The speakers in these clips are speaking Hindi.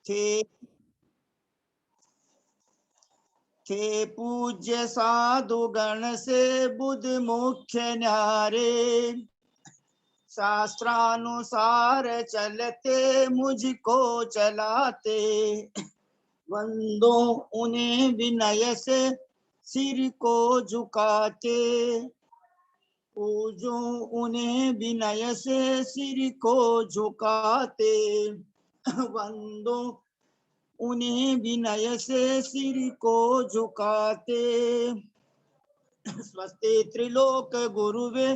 थे पूज्य साधु गण से बुध मुख्य न्यारे, शास्त्रानुसार चलते मुझको चलाते, वंदो उन्हें विनय से सिर को झुकाते, पूजो उन्हें विनय से सिर को झुकाते, वंदो उन्हें विनय से सिर को झुकाते, स्वस्ति त्रिलोक गुरुवे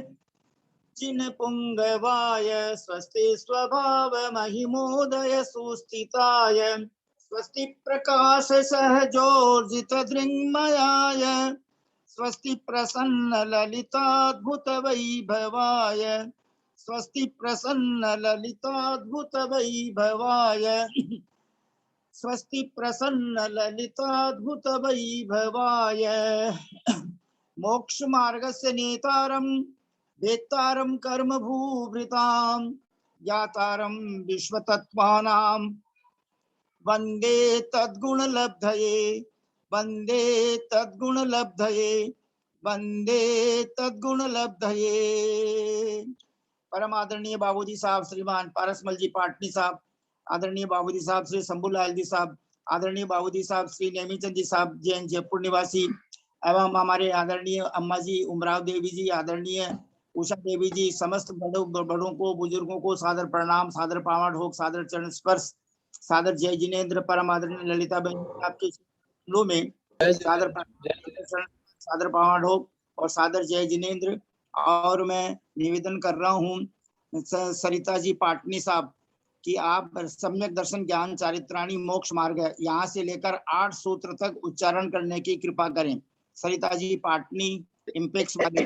चिन पुंगवाय, स्वस्ति स्वभाव महिमोदय सुस्थिताय, स्वस्ति प्रकाश सहजोर्जित दृङ्मयाय, स्वस्ति प्रसन्न ललिताद्भुत वैभवाय, स्वस्ति प्रसन्न ललिताद्भुत वैभवाय, स्वस्ति प्रसन्न ललिताद्भुत वैभवाय। मोक्ष मार्गस्य नेतारं वेत्तारं कर्म भूभृतां, ज्ञातारं विश्वतत्त्वानां, वंदे तद्गुण लब्धये, वंदे तद्गुण लब्धये, वंदे तद्गुण लब्धये। परम आदरणीय बाबूजी साहब श्रीमान पारसमल जी पाटनी साहब, आदरणीय बाबूजी साहब श्री शंभूलाल जी साहब, आदरणीय बाबूजी साहब श्री नेमीचंद जी साहब जैन जयपुर निवासी, एवं हमारे आदरणीय अम्मा जी उमराव देवी जी, आदरणीय उषा देवी जी, समस्त बड़ों को बुजुर्गों को सादर प्रणाम, सादर पावन ढोक, सादर चरण स्पर्श, सादर जय जिनेन्द्र। परम आदरणीय ललिता बहन आपके चरणों में सादर पावन ढोक और सादर जय जिनेन्द्र। और मैं निवेदन कर रहा हूँ सरिता जी पाटनी साहब कि आप सम्यक दर्शन ज्ञान चारित्राणी मोक्ष मार्ग है, यहाँ से लेकर 8 सूत्र तक उच्चारण करने की कृपा करें। सरिता जी पाटनी इम्पेक्स वाले।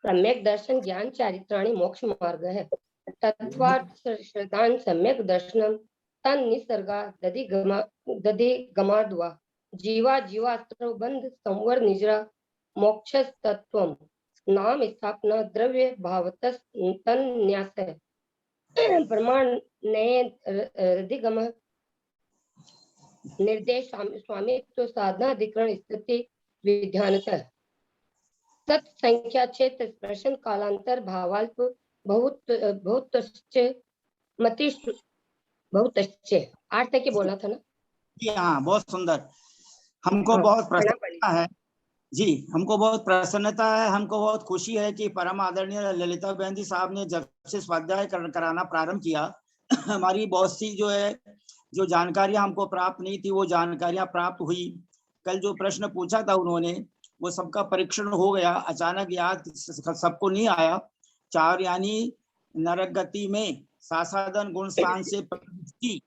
सम्यक दर्शन ज्ञान चारित्राणी मोक्ष मार्ग है। तत्वार्थ श्रद्धान सम्यक दर्शनम तन निसर्गा दधि गमाद्वा जीवा जीवास्त्र बंध संवर निजरा मोक्ष तत्वम नाम स्थापना द्रव्य भावतस तन न्यास प्रमाण नये रधिगम निर्देश स्वामित्व साधना अधिकरण स्थिति विध्यानतः तत्संख्या क्षेत्र प्रश्न कालांतर भावाल्प बहुत आठ तक के बोला था ना। हाँ बहुत सुंदर, हमको बहुत प्रसन्नता है जी, हमको बहुत प्रसन्नता है, हमको बहुत खुशी है कि परम आदरणीय ललिता बहन जी साहब ने जब से स्वाध्याय कराना प्रारंभ किया हमारी बहुत सी जो जानकारियां हमको प्राप्त नहीं थी वो जानकारियां प्राप्त हुई। कल जो प्रश्न पूछा था उन्होंने वो सबका परीक्षण हो गया, अचानक याद सबको नहीं आया। 4 यानी नरक गति में सासादन गुण स्थान से प्रवृत्ति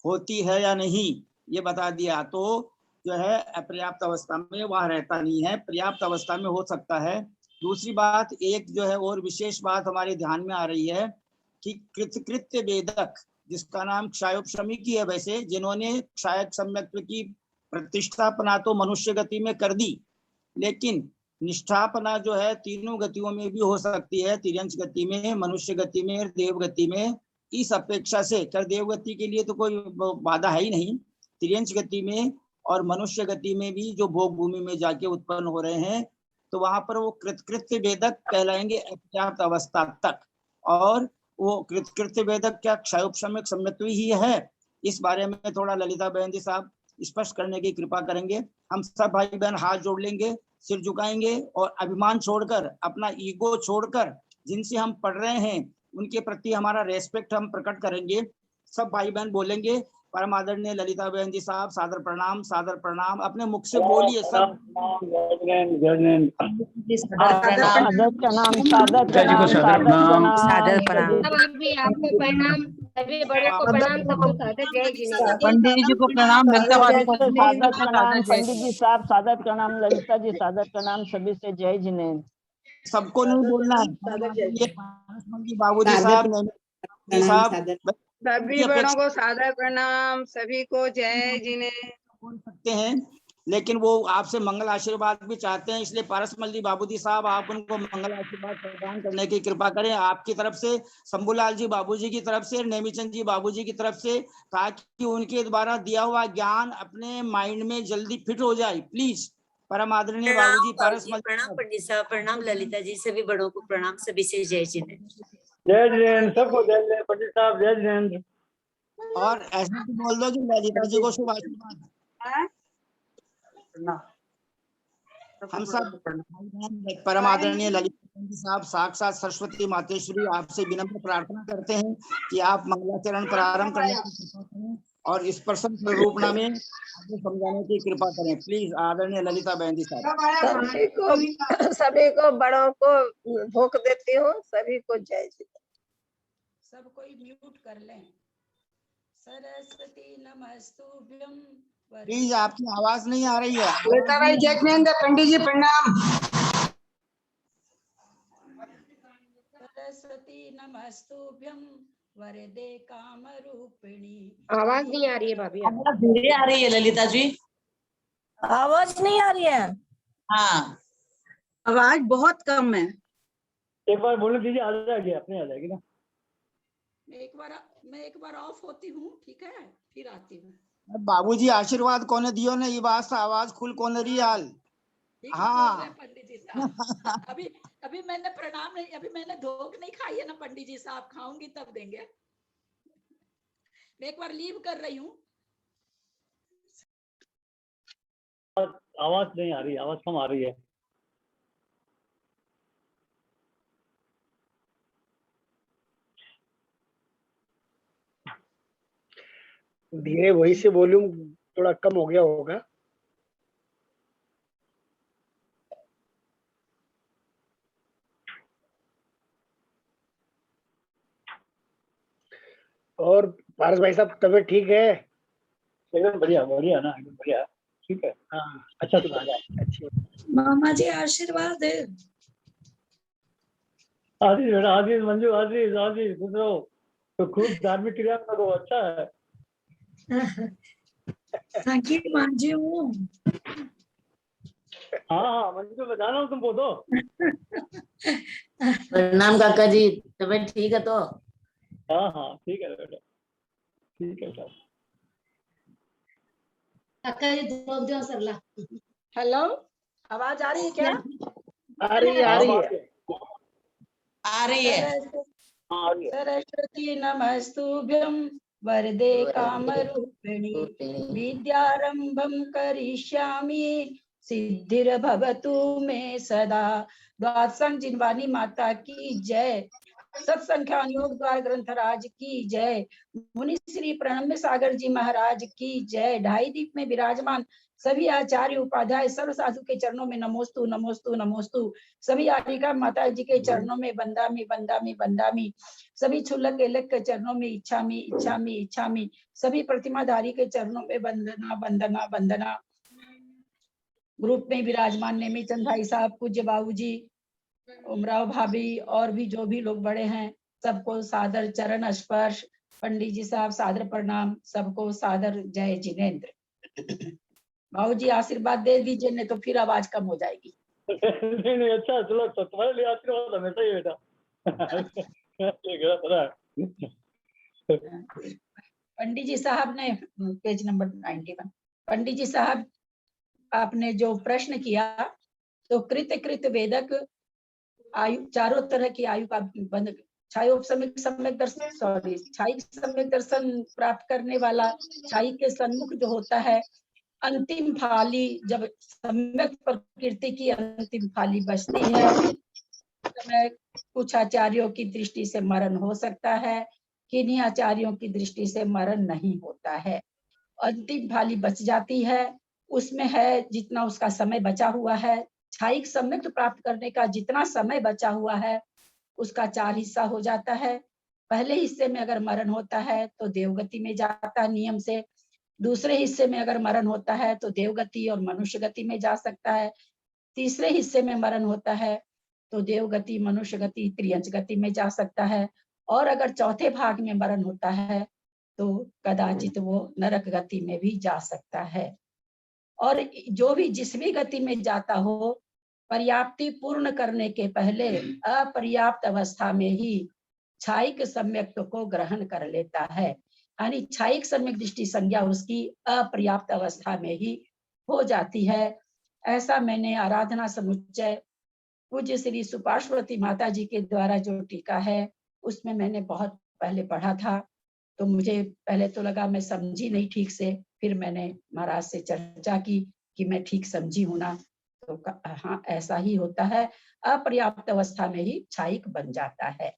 होती है या नहीं ये बता दिया, तो जो है अपर्याप्त अवस्था में वह रहता नहीं है, पर्याप्त अवस्था में हो सकता है। दूसरी बात एक जो है और विशेष बात हमारे ध्यान में आ रही है कि कृत्य वेदक जिसका नाम क्षयोपशमी की है, वैसे जिन्होंने क्षय सम्यक्त्व की प्रतिष्ठापना तो मनुष्य गति में कर दी, लेकिन निष्ठापना जो है तीनों गतियों में भी हो सकती है, तिर्यंच गति में, मनुष्य गति में, देव गति में। इस अपेक्षा से कर देव गति के लिए तो कोई बाधा है ही नहीं, तिर्यंच गति में और मनुष्य गति में भी जो भोग भूमि में जाके उत्पन्न हो रहे हैं तो वहां पर वो कृत्य वेदक कहलाएंगे अपर्याप्त अवस्था तक। और वो कृत्य वेदक क्या क्षयोपशमक सम्यक्त्व ही है, इस बारे में थोड़ा ललिता बहन जी साहब स्पष्ट करने की कृपा करेंगे। हम सब भाई बहन हाथ जोड़ लेंगे, सिर झुकाएंगे और अभिमान छोड़कर, अपना ईगो छोड़कर जिनसे हम पढ़ रहे हैं उनके प्रति हमारा रेस्पेक्ट हम प्रकट करेंगे। सब भाई बहन बोलेंगे परम आदरणीय ललिता बहन जी साहब सादर प्रणाम, सादर प्रणाम। अपने मुख से बोलिए सब। सभी बड़ों को प्रणाम, सबको सादर जय जिनेन्द्र। पंडित जी को प्रणाम, पंडित जी साहब सादर प्रणाम, ललिता जी सादर प्रणाम, सभी से जय जिनेन्द्र। सबको नहीं बोलना है, बाबूजी साहब सभी बड़ों को सादर प्रणाम, सभी को जय जिनेन्द्र। बोल सकते हैं लेकिन वो आपसे मंगल आशीर्वाद भी चाहते हैं, इसलिए पारसमल जी बाबूजी साहब आप उनको मंगल आशीर्वाद प्रदान करने की कृपा करें आपकी तरफ से, शंभूलाल जी बाबूजी की तरफ से, नेमीचंद जी बाबूजी की तरफ से, ताकि उनके द्वारा दिया हुआ ज्ञान अपने माइंड में जल्दी फिट हो जाए। प्लीज परम आदरणीय बाबूजी पारसमल। प्रणाम पंडित साहब, प्रणाम ललिता जी, सभी बड़ों को प्रणाम, सभी से जय जिनेंद्र। जय जिनेंद्र, सबको जय जय पंडित साहब, जय जिनेंद्र। और ऐसे भी बोल दो कि ललिता जी को शुभ आशीर्वाद। हम सब परम आदरणीय ललिता जी साहब साक्षात सरस्वती मातेश्वरी आपसे विनम्र प्रार्थना करते हैं कि आप मंगलाचरण प्रारंभ करने की कृपा करें और इस प्रसन्न स्वरूपना में आगे समझाने की कृपा करें। प्लीज आदरणीय ललिता बहन जी साहब। सभी को बड़ों को भोग देती हूँ, सभी को जय जी। सब कोई म्यूट कर लें। सरस्वती नमस्तुभ्यं। प्लीज आपकी आवाज नहीं आ रही है। ललिता भाई जय जिनेंद्र, पंडित जी प्रणाम। सरस्वती नमस्तुभ्यं वरदे काम रूपिणी। आवाज नहीं आ रही है भाभी। आवाज धीरे आ रही है ललिता जी। आवाज नहीं आ रही है? हाँ, आवाज बहुत कम है। एक बार बोलने दीजिए, आ जाएगी, अपने आ जाएगी ना। मैं एक बार ऑफ होती हूँ, ठीक है, फिर आती हूँ। बाबूजी आशीर्वाद कोने दियो ने, ये बात से आवाज खुल कोने रही हाल। ठीक हाँ। बोल रहे हैं पंडित जी साहब। अभी मैंने प्रणाम नहीं, अभी मैंने धोख नहीं खाई है ना पंडित जी साहब, खाऊंगी तब देंगे। मैं एक बार लीव कर रही हूँ। आवाज नहीं आ रही, आवाज कम आ रही है। धीरे वही से वॉल्यूम थोड़ा कम हो गया होगा। और पारस भाई साहब तबीयत ठीक है? एकदम बढ़िया, बढ़िया ना, एकदम बढ़िया, ठीक है। हाँ अच्छा सुना अच्छी। मामा जी आशीर्वाद है। आशीष बेटा, आशीष मंजू, आशीष आशीष खुश रहो, तो खूब धार्मिक क्रिया करो, अच्छा है। थैंक यू मांझी हूँ। हाँ हाँ मंजू, बता रहा हूँ तुमको तो। प्रणाम काका जी, तबीयत ठीक है तो? हाँ हाँ ठीक है बेटा, ठीक है सर। हेलो, आवाज आ रही है क्या? आ रही है, आ रही है। आ रही है। सरस्वती नमस्तुभ्यं वरदे कामरूपिणी विद्यारंभं करिष्यामि सिद्धिर्भवतु मे सदा। द्वादशं जिनवानी माता की जय। सत्संख्या योग द्वार ग्रंथराज की जय। मुनि श्री प्रणम्य सागर जी महाराज की जय। ढाई दीप में विराजमान सभी आचार्य उपाध्याय सर्व साधु के चरणों में नमोस्तु नमोस्तु नमोस्तु। सभी आरिका माता जी के चरणों में बंदामी बंदामी बंदामी। सभी छुलक एलक के चरणों में इच्छामी इच्छामी इच्छामी। सभी प्रतिमाधारी के चरणों में वंदना वंदना वंदना। ग्रुप में विराजमान नेमीचंद भाई साहब, पूज्य बाबूजी, उमराव भाभी और भी जो भी लोग बड़े हैं, सबको सादर चरण स्पर्श। पंडित जी साहब सादर प्रणाम, सबको सादर जय जिनेंद्र। बाबूजी आशीर्वाद दे दीजिए, नहीं तो फिर आवाज कम हो जाएगी। नहीं नहीं, अच्छा चलो, तुम्हारे लिए आशीर्वाद हमेशा ही बेटा। पंडित जी साहब ने पेज नंबर 91, पंडित जी साहब आपने जो प्रश्न किया, तो कृत कृत वेदक आयु, चारों तरह की आयु का बंध, छायोपसमिक सम्यक दर्शन, सॉरी छाई सम्यक दर्शन प्राप्त करने वाला, छाई के सन्मुख जो होता है, अंतिम फाली, जब सम्यक प्रकृति की अंतिम फाली बचती है, समय कुछ आचार्यों की दृष्टि से मरण हो सकता है, किन्हीं आचार्यों की दृष्टि से मरण नहीं होता है। अंतिम फाली बच जाती है, उसमें है जितना उसका समय बचा हुआ है, छाई सम्यक प्राप्त करने का जितना समय बचा हुआ है, उसका 4 हिस्सा हो जाता है। पहले हिस्से में अगर मरण होता है तो देवगति में जाता है नियम से। दूसरे हिस्से में अगर मरण होता है तो देवगति और मनुष्य गति में जा सकता है। तीसरे हिस्से में मरण होता है तो देवगति, मनुष्य गति, त्रियंच गति में जा सकता है। और अगर चौथे भाग में मरण होता है तो कदाचित वो नरक गति में भी जा सकता है। और जो भी जिस भी गति में जाता हो, पर्याप्ति पूर्ण करने के पहले अपर्याप्त अवस्था में ही क्षायिक सम्यक को ग्रहण कर लेता है। यानी क्षायिक सम्यक दृष्टि संज्ञा उसकी अपर्याप्त अवस्था में ही हो जाती है। ऐसा मैंने आराधना समुच्चय पूज्य श्री सुपार्श्वती माता जी के द्वारा जो टीका है उसमें मैंने बहुत पहले पढ़ा था, तो मुझे पहले तो लगा मैं समझी नहीं ठीक से, फिर मैंने महाराज से चर्चा की कि मैं ठीक समझी हूं ना, तो हाँ ऐसा ही होता है, अपर्याप्त अवस्था में ही क्षायिक बन जाता है।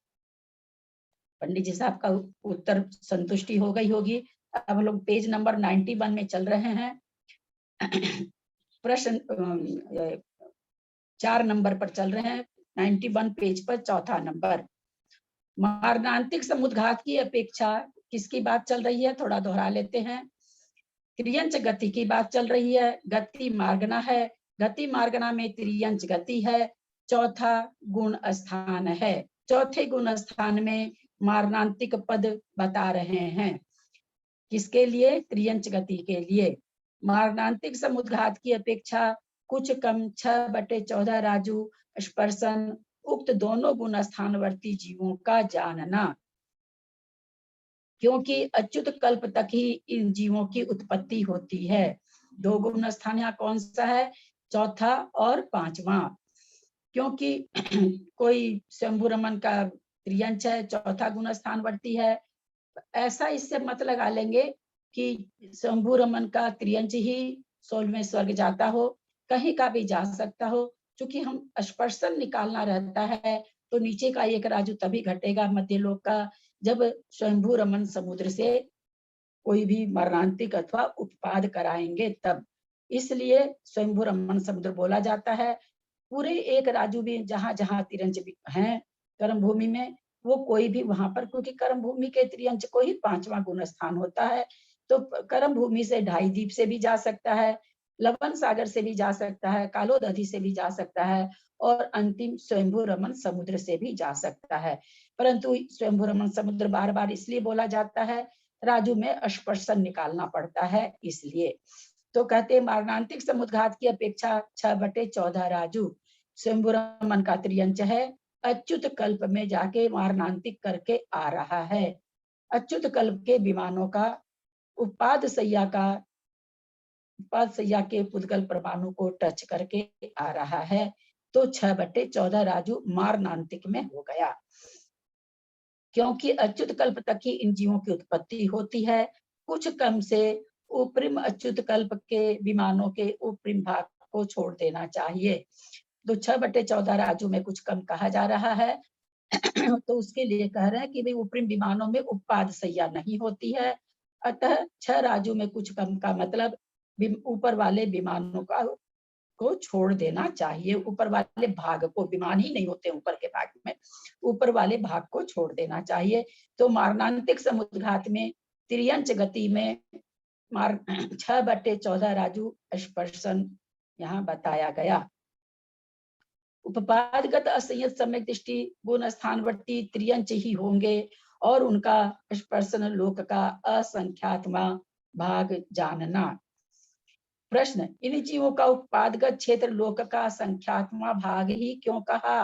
पंडित जी साहब का उत्तर संतुष्टि हो गई होगी। अब हम लोग पेज नंबर 91 में चल रहे हैं। प्रश्न 4 नंबर पर चल रहे हैं, 91 पेज पर चौथा नंबर। मारणांतिक समुद्घात की अपेक्षा किसकी बात चल रही है, थोड़ा दोहरा लेते हैं। त्रियंच गति की बात चल रही है। गति मार्गना है, गति मार्गना में त्रियंच गति है, चौथा गुण स्थान है। चौथे गुण स्थान में मारणांतिक पद बता रहे हैं। किसके लिए? त्रियंच गति के लिए। मारणांतिक समुद्घात की अपेक्षा कुछ कम 6/14 राजु स्पर्शन उक्त दोनों गुण स्थानवर्ती जीवों का जानना, क्योंकि अच्युत कल्प तक ही इन जीवों की उत्पत्ति होती है। 2 गुण स्थान यहाँ कौन सा है? चौथा और पांचवा। क्योंकि कोई शंभु रमन का त्रियंच है, चौथा गुण स्थानवर्ती है, ऐसा इससे मत लगा लेंगे कि शंभु रमन का त्रियंच ही 16वें स्वर्ग जाता हो, कहीं का भी जा सकता हो। चूंकि हम स्पर्शन निकालना रहता है तो नीचे का एक राजु तभी घटेगा मध्य लोक का, जब शंभु रमन समुद्र से कोई भी मरणांतिक अथवा उत्पाद कराएंगे तब, इसलिए शंभु रमन समुद्र बोला जाता है। पूरे एक राजु भी जहां जहां तिरंज हैं कर्म भूमि में, वो कोई भी वहां पर, क्योंकि कर्म भूमि के त्रियंच को ही 5वां गुण स्थान होता है, तो कर्म भूमि से ढाई द्वीप से भी जा सकता है, लवन सागर से भी जा सकता है, कालोदधि से भी जा सकता है, और अंतिम स्वयंभू रमन समुद्र से भी जा सकता है। परंतु स्वयंभू रमन समुद्र बार बार इसलिए बोला जाता है, राजू में स्पर्शन निकालना पड़ता है इसलिए। तो कहते मारणांतिक समुद्घात की अपेक्षा 6/14 राजू स्वयंभू रमन का त्रियंच है, अच्युत कल्प में जाके मारणांतिक करके आ रहा है। अच्युत कल्प के विमानों का उपाद सैया के पुद्गल परमाणु को टच करके आ रहा है, तो 6/14 राजू मारणांतिक में हो गया। क्योंकि अच्युत कल्प तक ही इन जीवों की उत्पत्ति होती है, कुछ कम से उपरिम अच्युत कल्प के विमानों के उपरिम भाग को छोड़ देना चाहिए। तो 6/14 राजू में कुछ कम कहा जा रहा है तो उसके लिए कह रहे हैं कि भाई उपरिम विमानों में उपाद सैया नहीं होती है, अतः 6 राजू में कुछ कम का मतलब ऊपर वाले विमानों को छोड़ देना चाहिए। ऊपर वाले भाग को, विमान ही नहीं होते ऊपर के भाग में, ऊपर वाले भाग को छोड़ देना चाहिए। तो मारणांतिक समुद्घात में त्रियंच गति में 6/14 राजू स्पर्शन यहाँ बताया गया। उपपादगत असंयत सम्यक दृष्टि गुण स्थानवर्ती त्रियंच ही होंगे और उनका स्पर्शन लोक का असंख्यात्मा भाग जानना। प्रश्न, इन जीवों का उत्पादगत क्षेत्र लोक का संख्यात्मा भाग ही क्यों कहा?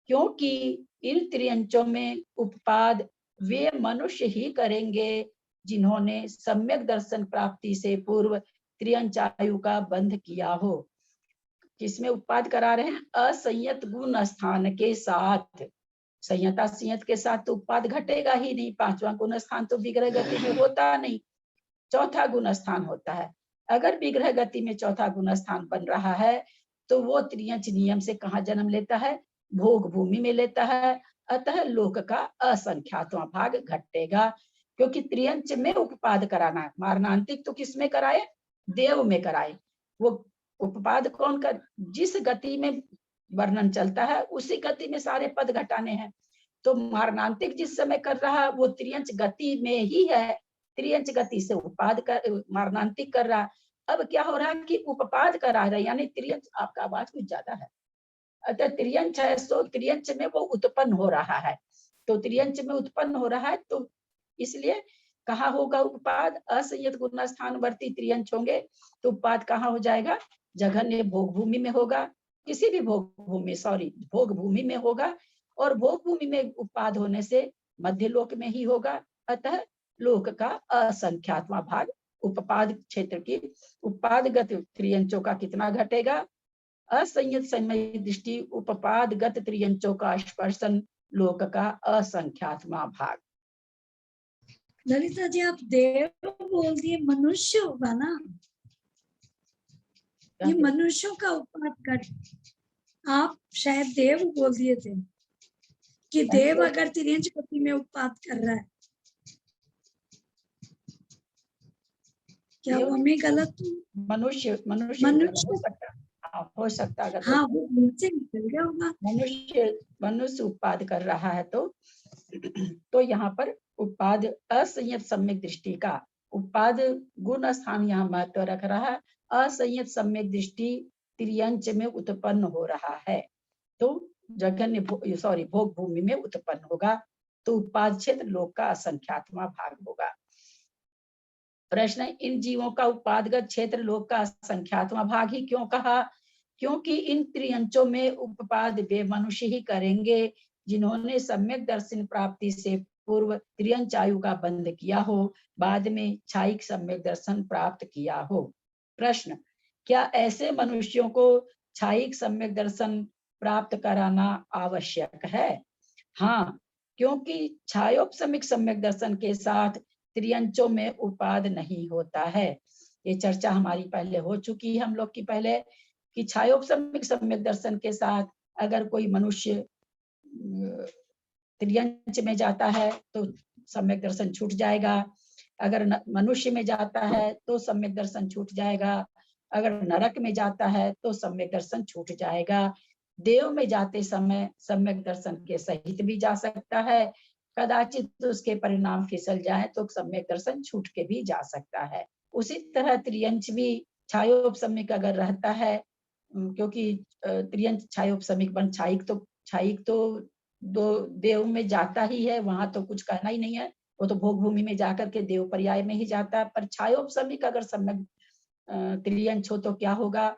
क्योंकि इन त्रियंचों में उपपाद वे मनुष्य ही करेंगे जिन्होंने सम्यक दर्शन प्राप्ति से पूर्व त्रियंचायु का बंध किया हो। किसमें उत्पाद करा रहे हैं? असंयत गुण स्थान के साथ। संयता संयत के साथ तो उत्पाद घटेगा ही नहीं, 5वां गुण स्थान तो विग्रह गति में होता नहीं, चौथा गुण स्थान होता है। अगर विग्रह गति में चौथा गुण स्थान बन रहा है तो वो त्रियंच नियम से कहाँ जन्म लेता है? भोग भूमि में लेता है, अतः लोक का असंख्यातवां भाग घटेगा। क्योंकि त्रियंच में उपपाद कराना है, मारणांतिक तो किसमें कराए? देव में कराए। वो उपपाद कौन कर, जिस गति में वर्णन चलता है उसी गति में सारे पद घटाने हैं। तो मारणांतिक जिस समय कर रहा है वो त्रियंच गति में ही है, त्रियंच गति से उपाद कर मारणांतिक कर रहा। अब क्या हो रहा है कि उपपाद करा रहा है, यानी त्रियंच, आपका आवाज कुछ ज्यादा है, अतः त्रियंच है तो त्रियंच में वो उत्पन्न हो रहा है, तो त्रियंच में उत्पन्न हो रहा है तो इसलिए कहाँ होगा उपपाद? असंयत गुण स्थानवर्ती त्रियंच होंगे तो उपपाद कहाँ हो जाएगा? जघन्य भोग भूमि में होगा, किसी भी भोग भूमि में होगा, और भोग भूमि में उपपाद होने से मध्य लोक में ही होगा। अतः लोक का असंख्यात्मा भाग उपपाद क्षेत्र की उपपादगत त्रियंचों का कितना घटेगा? असंयत समय दृष्टि उपपादगत त्रियंचों का स्पर्शन लोक का असंख्यात्मा भाग। ललिता जी आप देव बोल दिए, मनुष्य होगा ना? ये मनुष्यों का उपपाद कर, आप शायद देव बोल दिए थे कि देव अगर तिर्यंच गति में उपपाद कर रहा है, क्या वो मैं गलत हूँ? मनुष्य हो सकता अगर हाँ, वो मुंह से निकल गया होगा। मनुष्य उत्पाद कर रहा है तो यहाँ पर उत्पाद असंयत सम्यक दृष्टि का उत्पाद गुण स्थान यहाँ महत्व रख रहा है। असंयत सम्यक दृष्टि त्रियंच में उत्पन्न हो रहा है तो जघन्य भोग भूमि में उत्पन्न होगा तो उत्पाद क्षेत्र लोक का असंख्यात्मा भाग होगा। प्रश्न, इन जीवों का उत्पादगत क्षेत्र लोक का असंख्यात्मा भाग ही क्यों कहा? क्योंकि इन त्रियंचों में उपपाद वे मनुष्य ही करेंगे जिन्होंने सम्यक दर्शन प्राप्ति से पूर्व त्रियंच आयु का बंध किया हो, बाद में छायिक सम्यक दर्शन प्राप्त किया हो। प्रश्न, क्या ऐसे मनुष्यों को छायिक सम्यक दर्शन प्राप्त कराना आवश्यक है? हाँ, क्योंकि छायोपसमिक सम्यक दर्शन के साथ त्रियंचों में उपाद नहीं होता है। ये चर्चा हमारी पहले हो चुकी है हम लोग की पहले कि छायोपसमिक सम्यक दर्शन के साथ अगर कोई मनुष्य त्रियंच में जाता है तो सम्यक दर्शन छूट जाएगा, अगर मनुष्य में जाता है तो सम्यक दर्शन छूट जाएगा, अगर नरक में जाता है तो सम्यक दर्शन छूट जाएगा। देव में जाते समय सम्यक दर्शन के सहित भी जा सकता है, कदाचित उसके परिणाम फिसल जाए तो सम्यक दर्शन छूट के भी जा सकता है। उसी तरह त्रियंच भी छायोपसमिक अगर रहता है, क्योंकि त्रियंच छायोपसमिक बन छायिक तो दो देव में जाता ही है, वहां तो कुछ कहना ही नहीं है, वो तो भोग भूमि में जाकर के देव पर्याय में ही जाता है। पर छायोपसमिक अगर सम्यक त्रियंच हो तो क्या होगा?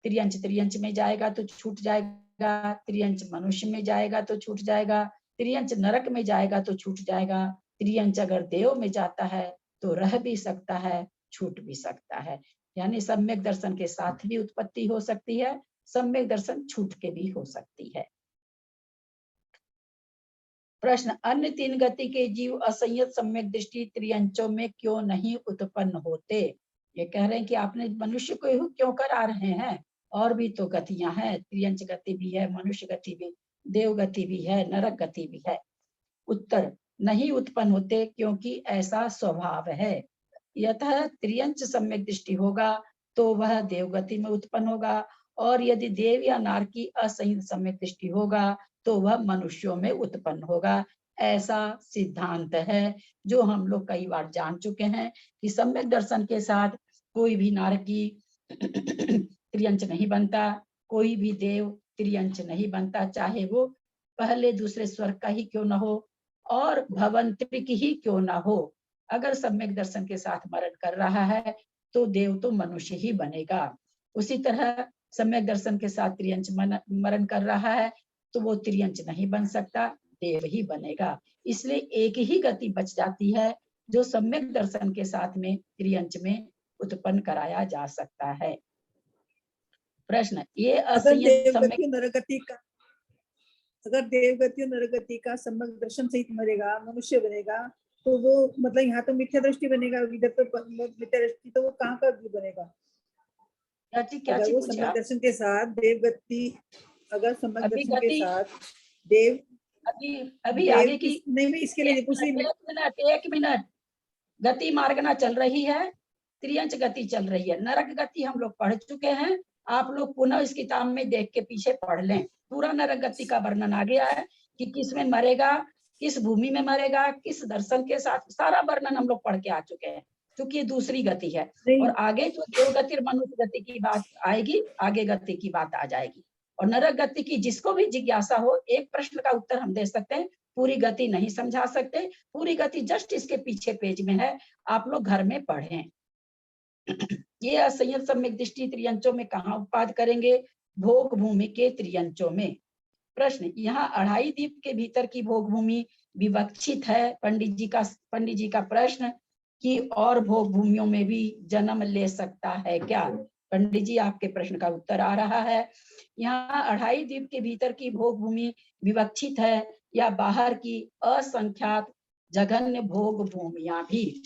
त्रियंच में जाएगा तो छूट जाएगा, त्रियंच मनुष्य में जाएगा तो छूट जाएगा, त्रियंच नरक में जाएगा तो छूट जाएगा, त्रियंच अगर देव में जाता है तो रह भी सकता है, छूट भी सकता है। यानी सम्यक दर्शन के साथ भी उत्पत्ति हो सकती है, सम्यक दर्शन छूट के भी हो सकती है। प्रश्न, अन्य तीन गति के जीव असंयत सम्यक दृष्टि त्रियंचों में क्यों नहीं उत्पन्न होते? ये कह रहे हैं कि आपने मनुष्य को क्यों करा रहे हैं, और भी तो गतियां हैं, त्रियंच गति भी है, मनुष्य गति भी, देव गति भी है, नरक गति भी है। उत्तर, नहीं उत्पन्न होते क्योंकि ऐसा स्वभाव है। यतः त्रियंच सम्यक दृष्टि होगा तो वह देव गति में उत्पन्न होगा, और यदि देव या नार की असंयत सम्यक दृष्टि होगा तो वह मनुष्यों में उत्पन्न होगा। ऐसा सिद्धांत है जो हम लोग कई बार जान चुके हैं कि सम्यक दर्शन के साथ कोई भी नार की त्रियंच नहीं बनता, कोई भी देव त्रियंच नहीं बनता, चाहे वो पहले दूसरे स्वर्ग का ही क्यों ना हो और भवंत्रिक ही क्यों ना हो। अगर सम्यक दर्शन के साथ मरण कर रहा है तो देव तो मनुष्य ही बनेगा। उसी तरह सम्यक दर्शन के साथ त्रियंच मरण कर रहा है तो वो त्रियंच नहीं बन सकता, देव ही बनेगा। इसलिए एक ही गति बच जाती है जो सम्यक दर्शन के साथ में त्रियंच में उत्पन्न कराया जा सकता है। प्रश्न, ये असंयत सम्यक नरगति का, अगर देवगति और नरगति का सम्यक दर्शन सहित मरेगा, मनुष्य बनेगा, तो वो मतलब यहाँ तो मिथ्या दृष्टि बनेगा, इधर तो मिथ्या दृष्टि, तो वो कहाँ का बनेगा? क्या अगर वो सम्यक दर्शन के साथ देवगति, अगर सम्यक दर्शन के साथ देव, अभी आगे की नहीं, इसके लिए पूछ रही। एक मिनट, गति मार्गना चल रही है, त्रियंच गति चल रही है, नरक गति हम लोग पढ़ चुके हैं। आप लोग पुनः इस किताब में देख के पीछे पढ़ लें, पूरा नरक गति का वर्णन आ गया है कि किस में मरेगा, किस भूमि में मरेगा, किस दर्शन के साथ, सारा वर्णन हम लोग पढ़ के आ चुके हैं, क्योंकि ये दूसरी गति है। और आगे जो देव गति और मनुष्य गति की बात आएगी, आगे गति की बात आ जाएगी। और नरक गति की जिसको भी जिज्ञासा हो, एक प्रश्न का उत्तर हम दे सकते हैं, पूरी गति नहीं समझा सकते, पूरी गति जस्ट इसके पीछे पेज में है, आप लोग घर में पढ़ें। ये असंयत सम्यक दृष्टि त्रियंचों में कहाँ उत्पाद करेंगे? भोग भूमि के त्रियंचों में। प्रश्न, यहाँ अढ़ाई द्वीप के भीतर की भोग भूमि विवक्षित है। पंडित जी का प्रश्न कि और भोग भूमियों में भी जन्म ले सकता है क्या? पंडित जी आपके प्रश्न का उत्तर आ रहा है। यहाँ अढ़ाई द्वीप के भीतर की भोग भूमि विवक्षित है या बाहर की असंख्यात जघन्य भोग भूमियां भी?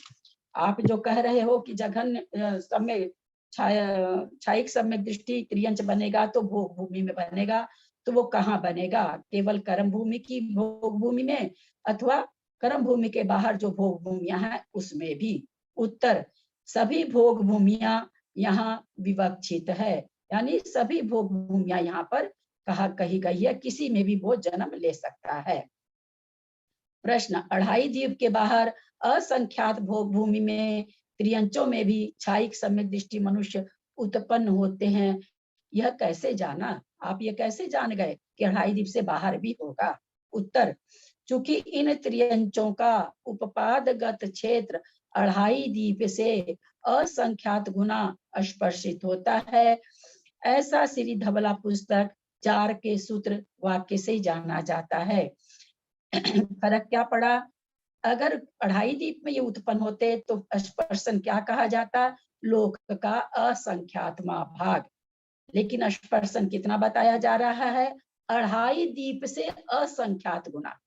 आप जो कह रहे हो कि जघन्य सम्यक छायिक सम्यक दृष्टि त्रियंच बनेगा तो भोग भूमि में बनेगा, तो वो कहाँ बनेगा? केवल कर्म भूमि की भोग भूमि में अथवा कर्म भूमि के बाहर जो भोग भूमियां हैं उसमें भी? उत्तर, सभी भोग भूमियां यहाँ विवक्षित है, यानी सभी भोग भूमियां यहाँ पर कही गई है, किसी में भी वो जन्म ले सकता है। प्रश्न, अढ़ाई द्वीप के बाहर असंख्यात भोग भूमि में त्रियंचों में भी छायिक सम्यक दृष्टि मनुष्य उत्पन्न होते हैं, यह कैसे जाना? आप ये कैसे जान गए कि अढ़ाई द्वीप से बाहर भी होगा? उत्तर, चूंकि इन त्रियंचों का उपपादगत क्षेत्र अढ़ाई द्वीप से असंख्यात गुना स्पर्शित होता है, ऐसा श्री धवला पुस्तक 4 के सूत्र वाक्य से जाना जाता है। फर्क क्या पड़ा? अगर अढ़ाई द्वीप में ये उत्पन्न होते तो स्पर्शन क्या कहा जाता? लोक का असंख्यातमा भाग। लेकिन स्पर्शन कितना बताया जा रहा है? अढ़ाई द्वीप से असंख्यात गुना।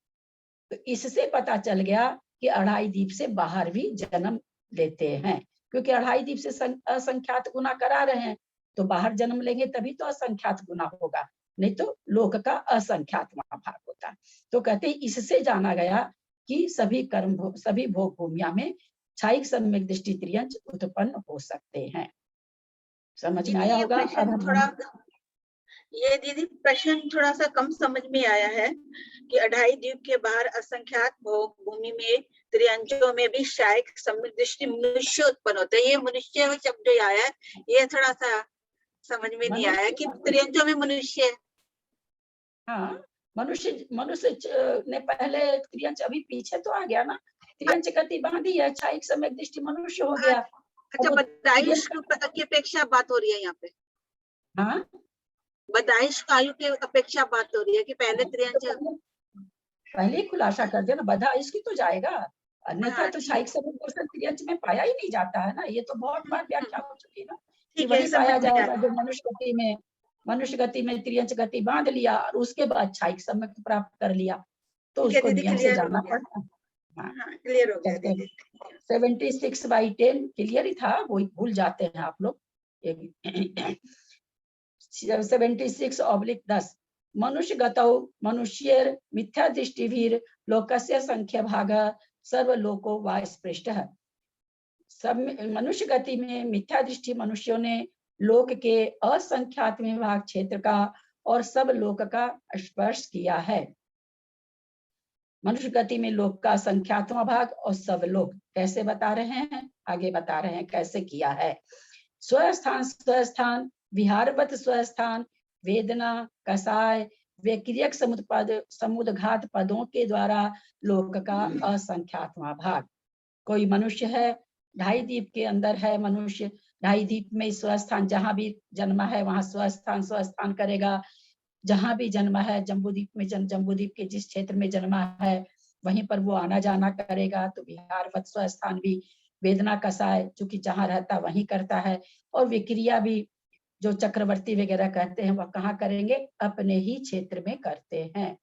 तो इससे पता चल गया कि अढ़ाई द्वीप से बाहर भी जन्म लेते हैं, क्योंकि अढ़ाई द्वीप से असंख्यात गुना करा रहे हैं, तो बाहर जन्म लेंगे तभी तो असंख्यात गुना होगा, नहीं तो लोक का असंख्यात भाग होता। तो कहते हैं इससे जाना गया कि सभी भोग भूमिया में छायिक सम्यक दृष्टि त्रियंच उत्पन्न हो सकते हैं। समझ में आया होगा? अब थोड़ा ये दीदी प्रश्न थोड़ा सा कम समझ में आया है कि अढ़ाई द्वीप के बाहर असंख्यात भोग भूमि में त्रियंचों में भी छायिक सम्यक दृष्टि मनुष्य उत्पन्न होते हैं। ये मनुष्य शब्द जो आया है ये थोड़ा सा समझ में नहीं आया कि त्रियंचों में मनुष्य। हाँ, मनुष्य ने पहले त्रियंच, अभी पीछे तो आ गया ना, त्रियंच गति बांधी है, छायिक सम्यक दृष्टि मनुष्य हो गया। अच्छा, बदायुष की अपेक्षा बात हो रही है यहाँ पे? हाँ, बदायुष आयु की अपेक्षा बात हो रही है कि पहले त्रियंच पहले ही खुलासा कर दिया ना, बदायुष की तो जाएगा, अन्यथा तो छायिक सम्यक दृष्टि त्रियंच में पाया ही नहीं जाता है ना। ये तो बहुत बार व्याख्या हो चुकी है ना कि वही पाया जाएगा जो मनुष्य गति में त्रियंच गति बांध लिया और उसके बाद छायिक सम्यक प्राप्त कर लिया, तो उसको नियम से जाना पड़ता। क्लियर हो गया। 76/10 क्लियर ही था, वो भूल जाते हैं आप लोग। 76/10 मनुष्य गतौ मनुष्येर मिथ्या दृष्टिभिर लोकस्य संख्या भाग सर्वलोको वा स्पृष्टः। सब मनुष्य गति में मिथ्या दृष्टि मनुष्यों ने लोक के असंख्यात में भाग क्षेत्र का और सब लोक का स्पर्श किया है। मनुष्य गति में लोक का संख्यात्मा भाग और सब लोक कैसे बता रहे हैं? आगे बता रहे हैं कैसे किया है। स्वस्थान विहारवत स्वस्थान वेदना कसाय व्यक्रियक समुद्घात पदों के द्वारा लोक का असंख्यात्मा भाग। कोई मनुष्य है, ढाई द्वीप के अंदर है मनुष्य, ढाई द्वीप में स्वस्थान, जहां भी जन्मा है वहां स्वस्थान करेगा। जहां भी जन्मा है, जम्बूद्वीप में जम्बूद्वीप के जिस क्षेत्र में जन्मा है वहीं पर वो आना जाना करेगा, तो विहारवत स्वस्थान भी। वेदना कसाय चूंकि जहां रहता वहीं करता है, और विक्रिया भी जो चक्रवर्ती वगैरह कहते हैं वह कहाँ करेंगे? अपने ही क्षेत्र में करते हैं।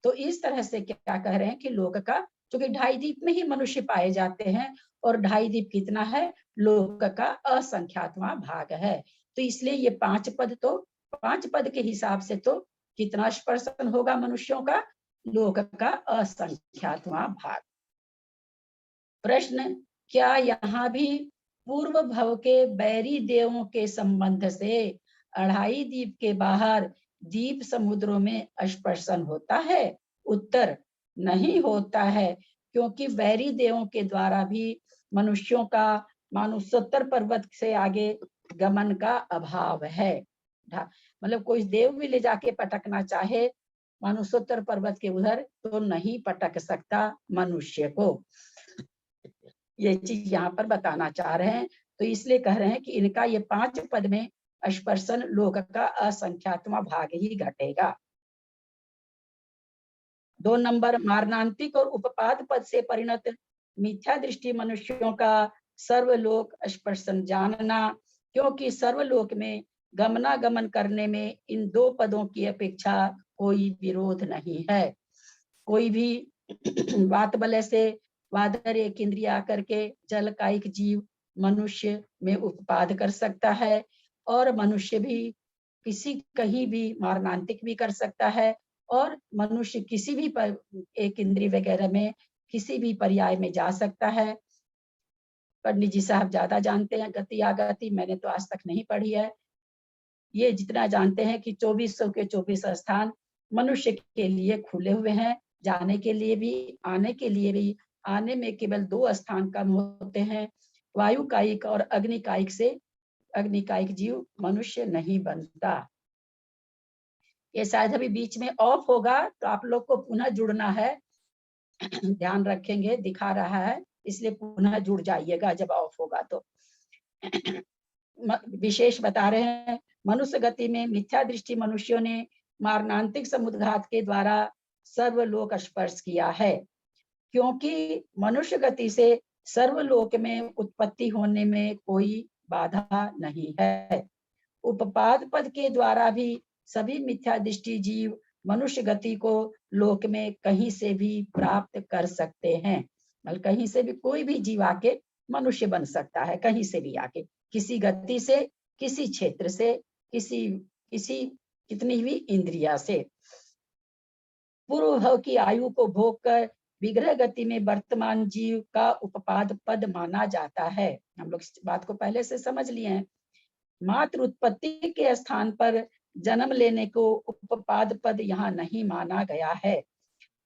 तो इस तरह से क्या कह रहे हैं कि लोक का, क्योंकि ढाई द्वीप में ही मनुष्य पाए जाते हैं और ढाई द्वीप कितना है? लोक का असंख्यातवां भाग है। तो इसलिए ये 5 पद, तो 5 पद के हिसाब से तो कितना स्पर्शन होगा मनुष्यों का? लोक का असंख्यातवां भाग। प्रश्न, क्या यहाँ भी पूर्व भव के बैरी देवों के संबंध से अढ़ाई द्वीप के बाहर द्वीप समुद्रों में स्पर्शन होता है? उत्तर, नहीं होता है, क्योंकि बैरी देवों के द्वारा भी मनुष्यों का मानुषोत्तर पर्वत से आगे गमन का अभाव है। मतलब कोई देव भी ले जाके पटकना चाहे मानसोत्तर पर्वत के उधर तो नहीं पटक सकता मनुष्य को। ये चीज यहाँ पर बताना चाह रहे हैं। तो इसलिए कह रहे हैं कि इनका ये 5 पद में स्पर्शन लोक का असंख्यात्मा भाग ही घटेगा। 2 नंबर, मारणांतिक और उपपाद पद से परिणत मिथ्या दृष्टि मनुष्यों का सर्वलोक स्पर्शन जानना, क्योंकि सर्वलोक में गमनागमन करने में इन 2 पदों की अपेक्षा कोई विरोध नहीं है। कोई भी वात बलय से वादर एक इंद्रिय आकर के जल कायिक जीव मनुष्य में उपपाद कर सकता है, और मनुष्य भी किसी कहीं भी मारणांतिक भी कर सकता है, और मनुष्य किसी भी एक इंद्रिय वगैरह में किसी भी पर्याय में जा सकता है। पंडित जी साहब ज्यादा जानते हैं गति आगति, मैंने तो आज तक नहीं पढ़ी है। ये जितना जानते हैं कि 2400 के 24 स्थान मनुष्य के लिए खुले हुए हैं, जाने के लिए भी आने के लिए भी। आने में केवल 2 स्थान कम होते हैं, वायु कायिक और अग्नि कायिक से अग्नि कायिक जीव मनुष्य नहीं बनता। ये शायद अभी बीच में ऑफ होगा तो आप लोग को पुनः जुड़ना है, ध्यान रखेंगे, दिखा रहा है इसलिए पुनः जुड़ जाइएगा जब ऑफ होगा तो। विशेष बता रहे हैं, मनुष्य गति में मिथ्या दृष्टि मनुष्यों ने मारणांतिक समुद्घात के द्वारा सर्वलोक स्पर्श किया है, क्योंकि मनुष्य गति से सर्वलोक में उत्पत्ति होने में कोई बाधा नहीं है। उपपाद पद के द्वारा भी सभी मिथ्या दृष्टि जीव मनुष्य गति को लोक में कहीं से भी प्राप्त कर सकते हैं। मतलब कहीं से भी कोई भी जीव आके मनुष्य बन सकता है, कहीं से भी आके, किसी गति से, किसी क्षेत्र से, किसी कितनी भी इंद्रिया से। पूर्व भव की आयु को भोग कर विग्रह गति में वर्तमान जीव का उपपाद पद माना जाता है। हम लोग इस बात को पहले से समझ लिए हैं। मात्र उत्पत्ति के स्थान पर जन्म लेने को उपपाद पद यहाँ नहीं माना गया है,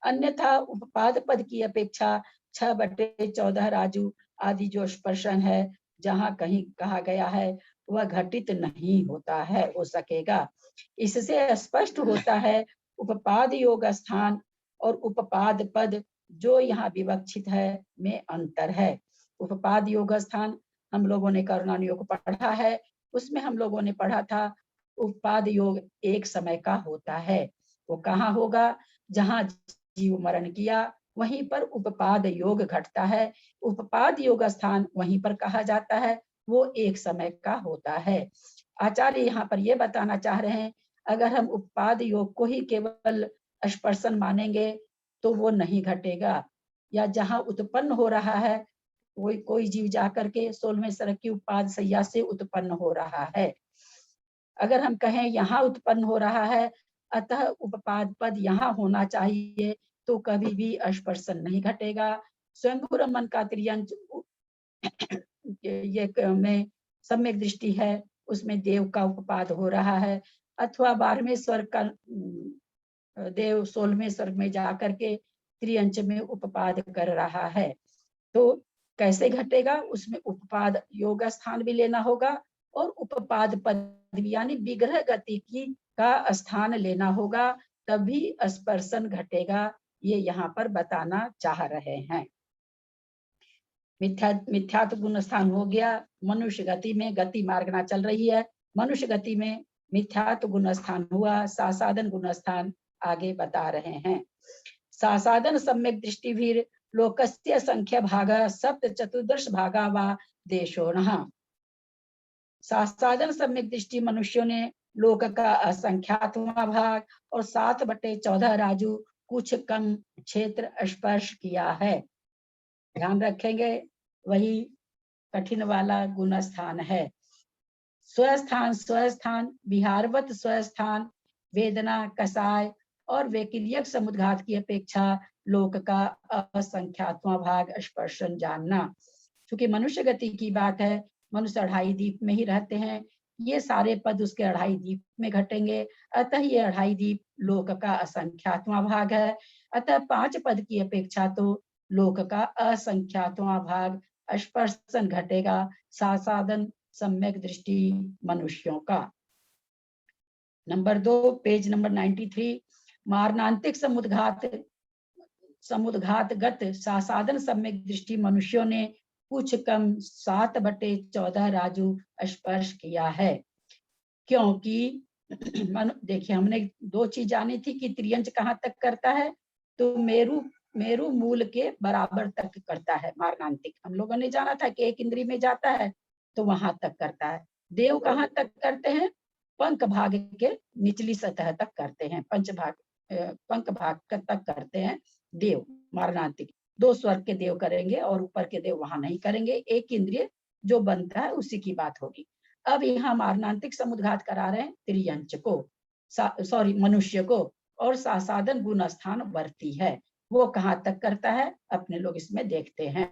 अन्यथा उपपाद पद की अपेक्षा 6/14 राजू आदि जो स्पर्शन है जहाँ कहीं कहा गया है वह घटित नहीं होता है, हो सकेगा। इससे स्पष्ट होता है उपपाद योग स्थान और उपपाद पद जो यहाँ विवक्षित है में अंतर है। उपपाद योग स्थान हम लोगों ने करुणा योग पढ़ा है, उसमें हम लोगों ने पढ़ा था उपपाद योग एक समय का होता है। वो कहाँ होगा? जहाँ जीव मरण किया वहीं पर उपपाद योग घटता है। उपपाद योग स्थान वहीं पर कहा जाता है, वो एक समय का होता है। आचार्य यहाँ पर ये बताना चाह रहे हैं, अगर हम उपपाद योग को ही केवल स्पर्शन मानेंगे तो वो नहीं घटेगा, या जहाँ उत्पन्न हो रहा है कोई जीव जाकर के 16वें सरक की उपपाद सैया से उत्पन्न हो रहा है। अगर हम कहें यहाँ उत्पन्न हो रहा है अतः उपपाद पद यहाँ होना चाहिए, तो कभी भी स्पर्शन नहीं घटेगा। स्वयंभू रमन का त्रियंच ये में सम्यक दृष्टि है, उसमें देव का उपपाद हो रहा है, अथवा 12वें स्वर्ग का देव 16वें स्वर्ग में जाकर के त्रियंच में उपपाद कर रहा है। तो कैसे घटेगा? उसमें उपपाद योग स्थान भी लेना होगा और उपपाद पद यानी विग्रह गति की का स्थान लेना होगा, तभी स्पर्शन घटेगा। ये यहाँ पर बताना चाह रहे हैं। मिथ्यात्व गुण स्थान हो गया। मनुष्य गति में गति मार्गना चल रही है, मनुष्य गति में मिथ्यात्व गुण स्थान हुआ। सासादन गुण स्थान आगे बता रहे हैं। सासादन सम्यक दृष्टि भी लोकस्य संख्या भागा सप्त चतुर्दश भागा वा देशो नः। सासादन सम्यक दृष्टि मनुष्यों ने लोक का असंख्यात्मा भाग और 7/14 राजू कुछ कम क्षेत्र स्पर्श किया है। ध्यान रखेंगे, वही कठिन वाला गुण स्थान है। स्वस्थान विहारवत स्वस्थान वेदना कसाय और वैकल्यक समुद्घात की अपेक्षा लोक का असंख्यात्मा भाग स्पर्शन जानना। क्योंकि मनुष्य गति की बात है, मनुष्य 2.5 दीप में ही रहते हैं, ये सारे पद उसके 2.5 दीप में घटेंगे, अतः ये 2.5 दीप लोक का असंख्यात्मा भाग है। अतः 5 पद की अपेक्षा तो लोक का असंख्यात्मा भाग स्पर्शन घटेगा सासादन सम्यक दृष्टि मनुष्यों का। नंबर 2 पेज नंबर 93, मारणांतिक समुद्घातगत सासाधन सम्यक दृष्टि मनुष्यों ने कुछ कम 7/14 राजू स्पर्श किया है। क्योंकि देखिए हमने 2 चीज जानी थी कि त्रियंच कहाँ तक करता है, तो मेरु मूल के बराबर तक करता है मारणांतिक। हम लोगों ने जाना था कि 1 इंद्रिय में जाता है तो वहां तक करता है। देव कहाँ तक करते हैं? पंख भाग के निचली सतह तक करते हैं, पंख भाग तक करते हैं देव मारणांतिक। 2 स्वर्ग के देव करेंगे और ऊपर के देव वहां नहीं करेंगे। 1 इंद्रिय जो बनता है उसी की बात होगी। अब यहाँ मारणांतिक समुद्घात करा रहे हैं त्रियंच को, सॉरी मनुष्य को, और सासाधन गुण स्थान वर्ती है, वो कहाँ तक करता है अपने लोग इसमें देखते हैं।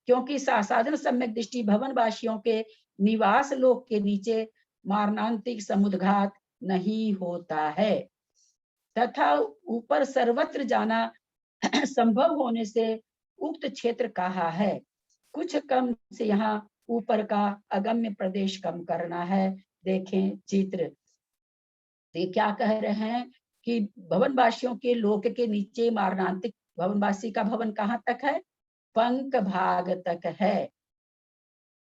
क्योंकि सासाधन सम्यक दृष्टि भवनवासियों के निवास लोक के नीचे मारणांतिक समुद्घात नहीं होता है, तथा ऊपर सर्वत्र जाना संभव होने से उक्त क्षेत्र कहा है। कुछ कम से यहाँ ऊपर का अगम्य प्रदेश कम करना है। देखें चित्र, तो ये क्या कह रहे हैं कि भवनवासियों के लोक के नीचे मारणांतिक, भवनवासी का भवन कहाँ तक है? पंख भाग तक है।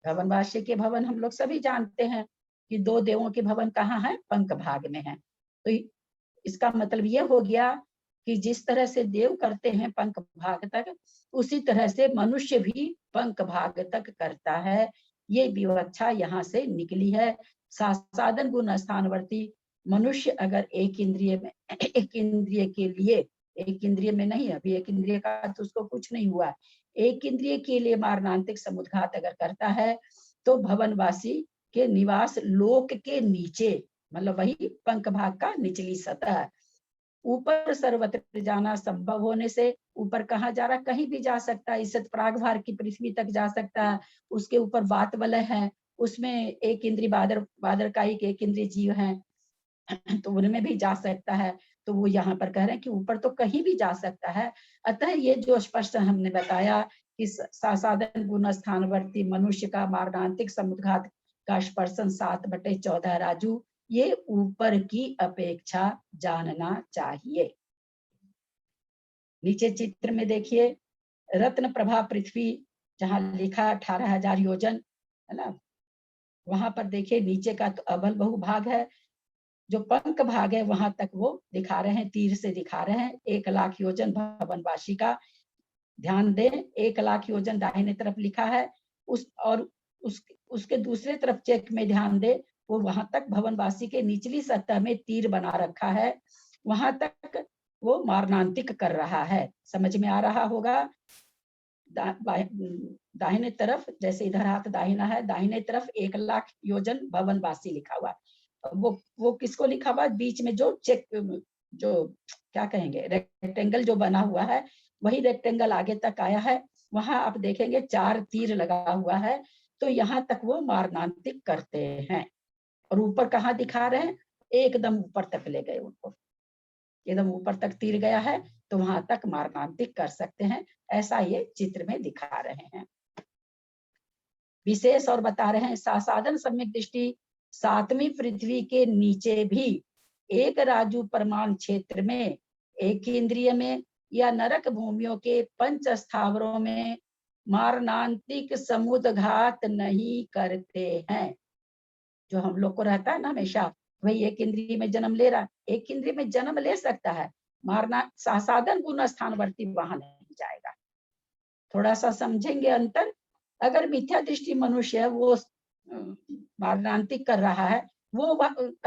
भवनवासी के भवन हम लोग सभी जानते हैं कि 2 देवों के भवन कहाँ है? पंख भाग में है। तो इसका मतलब ये हो गया कि जिस तरह से देव करते हैं पंख भाग तक, उसी तरह से मनुष्य भी पंख भाग तक करता है। ये विवक्षा यहाँ से निकली है। सासाधन गुण स्थानवर्ती मनुष्य अगर 1 इंद्रिय में, 1 इंद्रिय के लिए, 1 इंद्रिय में नहीं, अभी 1 इंद्रिय का तो उसको कुछ नहीं हुआ, 1 इंद्रिय के लिए मारणांतिक समुद्घात अगर करता है तो भवनवासी के निवास लोक के नीचे, मतलब वही पंख भाग का निचली सतह, ऊपर सर्वत्र जाना संभव होने से, ऊपर कहाँ जा रहा? कहीं भी जा सकता है। इस प्रागभार की पृथ्वी तक जा सकता है। उसके ऊपर बात वलय है, उसमें 1 इंद्रिय बादर का 1 इंद्रिय जीव है, तो उनमें भी जा सकता है। तो वो यहाँ पर कह रहे हैं कि ऊपर तो कहीं भी जा सकता है। अतः ये जो स्पष्ट हमने बताया कि सासाधन गुण स्थानवर्ती मनुष्य का मारणांतिक समुद्घात का स्पर्शन 7/14 राजू, ये ऊपर की अपेक्षा जानना चाहिए। नीचे चित्र में देखिए, रत्न प्रभा पृथ्वी जहाँ लिखा 18,000 योजन है ना, वहां पर देखिए नीचे का तो अबल बहुभाग है। जो पंख भाग है वहां तक वो दिखा रहे हैं, तीर से दिखा रहे हैं 1 लाख योजन भवनवासी का। ध्यान दें 1 लाख योजन दाहिने तरफ लिखा है, उसके दूसरे तरफ चेक में ध्यान दें, वो वहां तक भवनवासी के निचली सतह में तीर बना रखा है, वहां तक वो मारणांतिक कर रहा है। समझ में आ रहा होगा। दाहिने तरफ, जैसे इधर हाथ दाहिना है, दाहिने तरफ 1 लाख योजन भवनवासी लिखा हुआ। वो किसको लिखा हुआ? बीच में जो चेक, जो क्या कहेंगे, रेक्टेंगल जो बना हुआ है, वही रेक्टेंगल आगे तक आया है। वहां आप देखेंगे 4 तीर लगा हुआ है, तो यहाँ तक वो मारणांतिक करते हैं। और ऊपर कहाँ दिखा रहे हैं? एकदम ऊपर तक ले गए उनको, एकदम ऊपर तक तीर गया है, तो वहां तक मारणांतिक कर सकते हैं। ऐसा ये चित्र में दिखा रहे हैं। विशेष और बता रहे हैं, सासाधन सम्यक दृष्टि 7वीं पृथ्वी के नीचे भी 1 राजू परमाण क्षेत्र में, 1 इंद्रिय में या नरक भूमियों के 5 स्थावरों में मारणांतिक समुद्घात नहीं करते हैं। जो हम लोग को रहता है ना हमेशा, वही 1 इंद्रिय में जन्म ले रहा है, 1 इंद्रिय में जन्म ले सकता है, मारना सासाधन गुण स्थानवर्ती वहां नहीं जाएगा। थोड़ा सा समझेंगे अंतर। अगर मिथ्या दृष्टि मनुष्य है, वो मारणांतिक कर रहा है, वो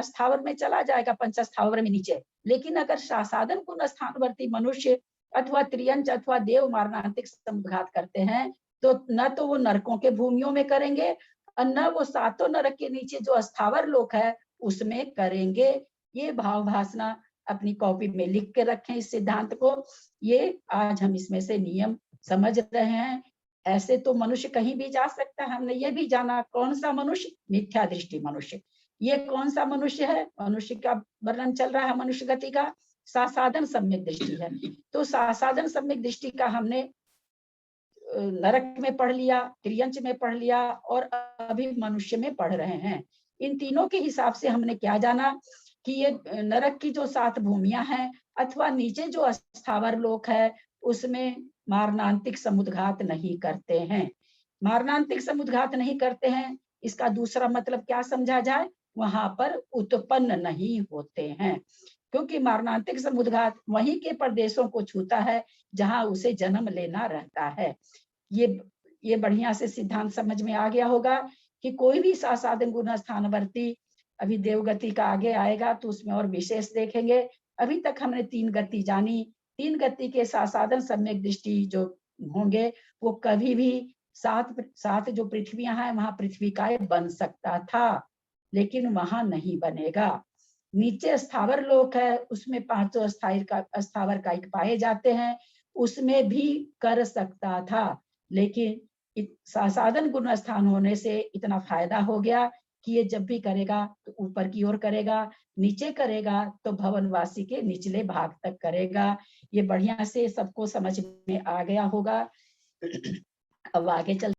स्थावर में चला जाएगा, 5 स्थावर में नीचे। लेकिन अगर सासाधन गुण स्थानवर्ती मनुष्य अथवा त्रियंच अथवा देव मारणांतिक समुद्घात करते हैं, तो न तो वो नरकों के भूमियों में करेंगे और न वो 7 नरक के नीचे जो स्थावर लोक है उसमें करेंगे। ये भाव भासना अपनी कॉपी में लिख के रखें इस सिद्धांत को। ये आज हम इसमें से नियम समझ रहे हैं। ऐसे तो मनुष्य कहीं भी जा सकता है। हमने ये भी जाना कौन सा मनुष्य? मिथ्या दृष्टि मनुष्य। ये कौन सा मनुष्य है? मनुष्य का वर्णन चल रहा है, मनुष्य गति का। सासाधन सम्यक दृष्टि है। तो सासाधन सम्यक दृष्टि का हमने नरक में पढ़ लिया, त्रियंच में पढ़ लिया और अभी मनुष्य में पढ़ रहे हैं। इन तीनों के हिसाब से हमने क्या जाना कि ये नरक की जो 7 भूमियां हैं, अथवा नीचे जो स्थावर लोक है उसमें मारणांतिक समुद्घात नहीं करते हैं। मारणांतिक समुद्घात नहीं करते हैं, इसका दूसरा मतलब क्या समझा जाए, वहां पर उत्पन्न नहीं होते हैं, क्योंकि मारणांतिक समुद्घात वहीं के प्रदेशों को छूता है जहां उसे जन्म लेना रहता है। ये बढ़िया से सिद्धांत समझ में आ गया होगा कि कोई भी सासादन गुण स्थानवर्ती, अभी देवगति का आगे आएगा तो उसमें और विशेष देखेंगे। अभी तक हमने 3 गति जानी। 3 गति के सासादन सम्यक दृष्टि जो होंगे वो कभी भी 7 जो पृथ्वियां हैं वहां पृथ्वी काय बन सकता था, लेकिन वहां नहीं बनेगा। नीचे स्थावर लोक है, उसमें 5 स्थावर कायिक पाए जाते हैं, उसमें भी कर सकता था, लेकिन सासादन गुण स्थान होने से इतना फायदा हो गया कि ये जब भी करेगा तो ऊपर की ओर करेगा, नीचे करेगा तो भवनवासी के निचले भाग तक करेगा। ये बढ़िया से सबको समझ में आ गया होगा। अब आगे चल